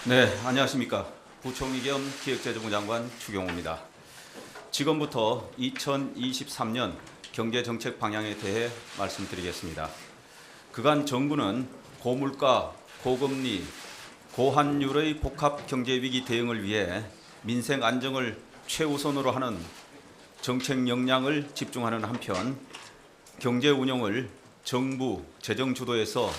네, 안녕하십니까. 부총리 겸 기획재정부 장관 추경호입니다. 지금부터 2023년 경제정책 방향에 대해 말씀드리겠습니다. 그간 정부는 고물가, 고금리, 고환율의 복합 경제위기 대응을 위해 민생 안정을 최우선으로 하는 정책 역량을 집중하는 한편 경제 운영을 정부, 재정 주도에서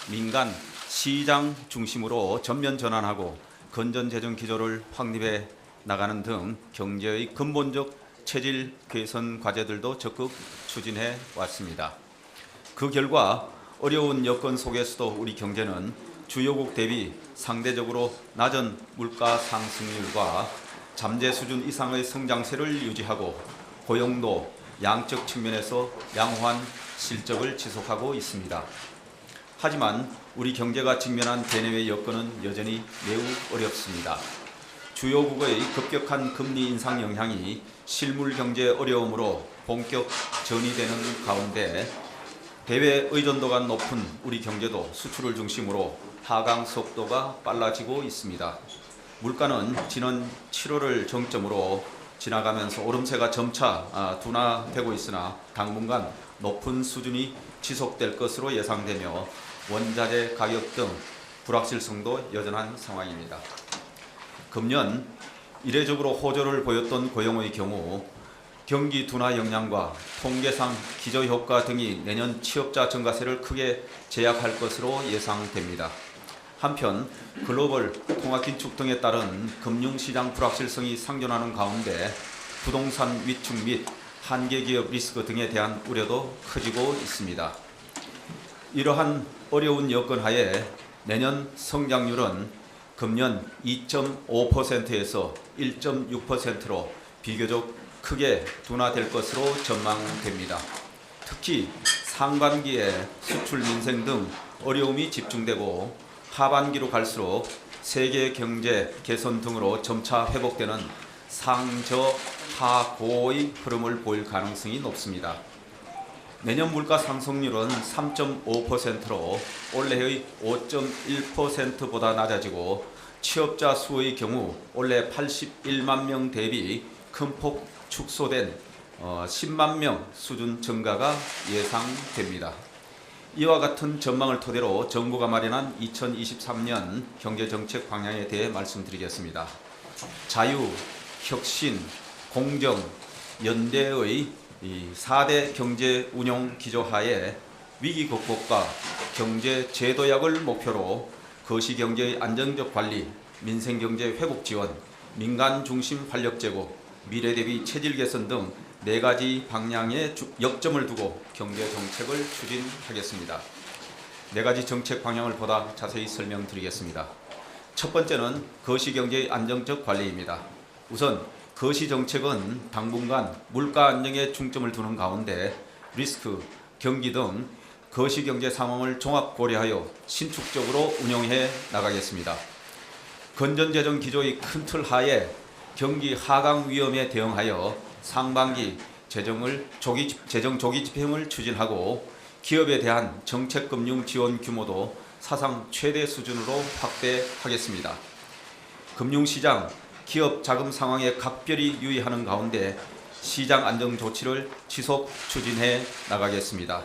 민간, 시장 중심으로 전면 전환하고 건전 재정 기조를 확립해 나가는 등 경제의 근본적 체질 개선 과제들도 적극 추진해 왔습니다. 그 결과 어려운 여건 속에서도 우리 경제는 주요국 대비 상대적으로 낮은 물가 상승률과 잠재 수준 이상의 성장세를 유지하고 고용도 양적 측면에서 양호한 실적을 지속하고 있습니다. 하지만 우리 경제가 직면한 대내외 여건은 여전히 매우 어렵습니다. 주요국의 급격한 금리 인상 영향이 실물 경제 어려움으로 본격 전이되는 가운데 대외 의존도가 높은 우리 경제도 수출을 중심으로 하강 속도가 빨라지고 있습니다. 물가는 지난 7월을 정점으로 지나가면서 오름세가 점차 둔화되고 있으나 당분간 높은 수준이 지속될 것으로 예상되며 원자재 가격 등 불확실성도 여전한 상황입니다. 금년 이례적으로 호조를 보였던 고용의 경우 경기 둔화 영향과 통계상 기저효과 등이 내년 취업자 증가세를 크게 제약할 것으로 예상됩니다. 한편 글로벌 통화긴축 등에 따른 금융시장 불확실성이 상존하는 가운데 부동산 위축 및 한계기업 리스크 등에 대한 우려도 커지고 있습니다. 이러한 어려운 여건 하에 내년 성장률은 금년 2.5%에서 1.6%로 비교적 크게 둔화될 것으로 전망됩니다. 특히 상반기에 수출 민생 등 어려움이 집중되고 하반기로 갈수록 세계 경제 개선 등으로 점차 회복되는 상저하고의 흐름을 보일 가능성이 높습니다. 내년 물가 상승률은 3.5%로 올해의 5.1%보다 낮아지고 취업자 수의 경우 올해 81만 명 대비 큰 폭 축소된 10만 명 수준 증가가 예상됩니다. 이와 같은 전망을 토대로 정부가 마련한 2023년 경제정책 방향에 대해 말씀드리겠습니다. 자유, 혁신, 공정, 연대의 4대 경제 운용 기조 하에 위기 극복과 경제 제도약을 목표로 거시경제의 안정적 관리, 민생경제 회복 지원, 민간 중심 활력 제고, 미래 대비 체질 개선 등 4가지 방향에 역점을 두고 경제 정책을 추진하겠습니다. 4가지 정책 방향을 보다 자세히 설명드리겠습니다. 첫 번째는 거시경제의 안정적 관리입니다. 우선 거시정책은 당분간 물가 안정에 중점을 두는 가운데 리스크, 경기 등 거시경제 상황을 종합 고려하여 신축적으로 운영해 나가겠습니다. 건전재정 기조의 큰 틀 하에 경기 하강 위험에 대응하여 상반기 재정 조기 집행을 추진하고 기업에 대한 정책금융 지원 규모도 사상 최대 수준으로 확대하겠습니다. 금융시장, 기업 자금 상황에 각별히 유의하는 가운데 시장 안정 조치를 지속 추진해 나가겠습니다.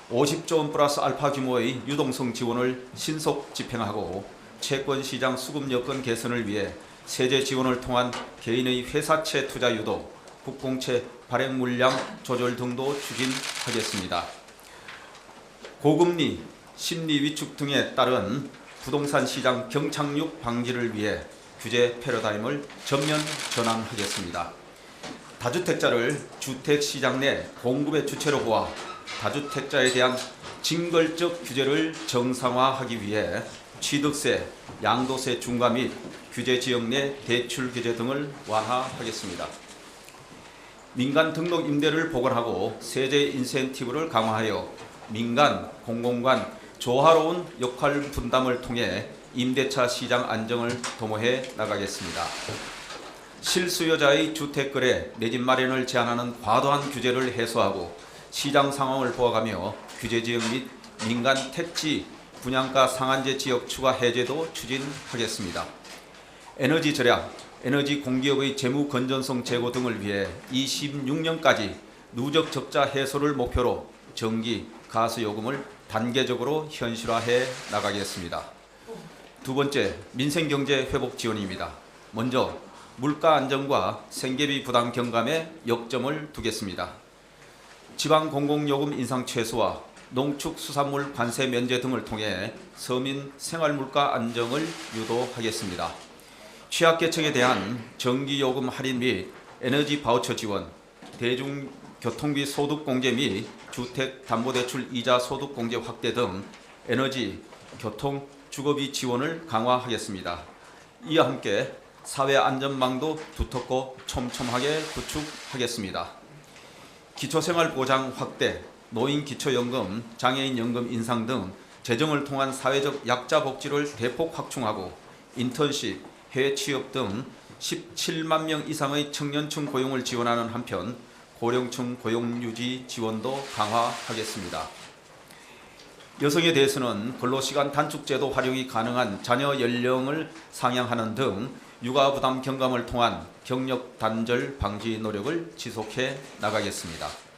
50조 원 플러스 알파 규모의 유동성 지원을 신속 집행하고 채권시장 수급 여건 개선을 위해 세제 지원을 통한 개인의 회사채 투자 유도, 국공채 발행 물량 조절 등도 추진하겠습니다. 고금리, 심리 위축 등에 따른 부동산 시장 경착륙 방지를 위해 규제 패러다임을 전면 전환하겠습니다. 다주택자를 주택시장 내 공급의 주체로 보아 다주택자에 대한 징벌적 규제를 정상화하기 위해 취득세, 양도세 중과 및 규제 지역 내 대출 규제 등을 완화하겠습니다. 민간 등록 임대를 복원하고 세제 인센티브를 강화하여 민간, 공공간 조화로운 역할 분담을 통해 임대차 시장 안정을 도모해 나가겠습니다. 실수요자의 주택거래, 내 집 마련을 제한하는 과도한 규제를 해소하고 시장 상황을 보아가며 규제지역 및 민간 택지 분양가 상한제 지역 추가 해제도 추진하겠습니다. 에너지 절약, 에너지 공기업의 재무 건전성 제고 등을 위해 26년까지 누적 적자 해소를 목표로 전기, 가스 요금을 단계적으로 현실화해 나가겠습니다. 두 번째, 민생경제 회복 지원입니다. 먼저 물가 안정과 생계비 부담 경감에 역점을 두겠습니다. 지방 공공요금 인상 최소화, 농축수산물 관세 면제 등을 통해 서민 생활물가 안정을 유도하겠습니다. 취약계층에 대한 전기요금 할인 및 에너지 바우처 지원, 대중교통비 소득공제 및 주택담보대출 이자 소득공제 확대 등 에너지, 교통, 주거비 지원을 강화하겠습니다. 이와 함께 사회안전망도 두텁고 촘촘하게 구축하겠습니다. 기초생활보장 확대, 노인기초연금, 장애인연금 인상 등 재정을 통한 사회적 약자 복지를 대폭 확충하고 인턴십, 해외 취업 등 17만 명 이상의 청년층 고용을 지원하는 한편 고령층 고용 유지 지원도 강화하겠습니다. 여성에 대해서는 근로시간 단축제도 활용이 가능한 자녀 연령을 상향하는 등 육아 부담 경감을 통한 경력 단절 방지 노력을 지속해 나가겠습니다.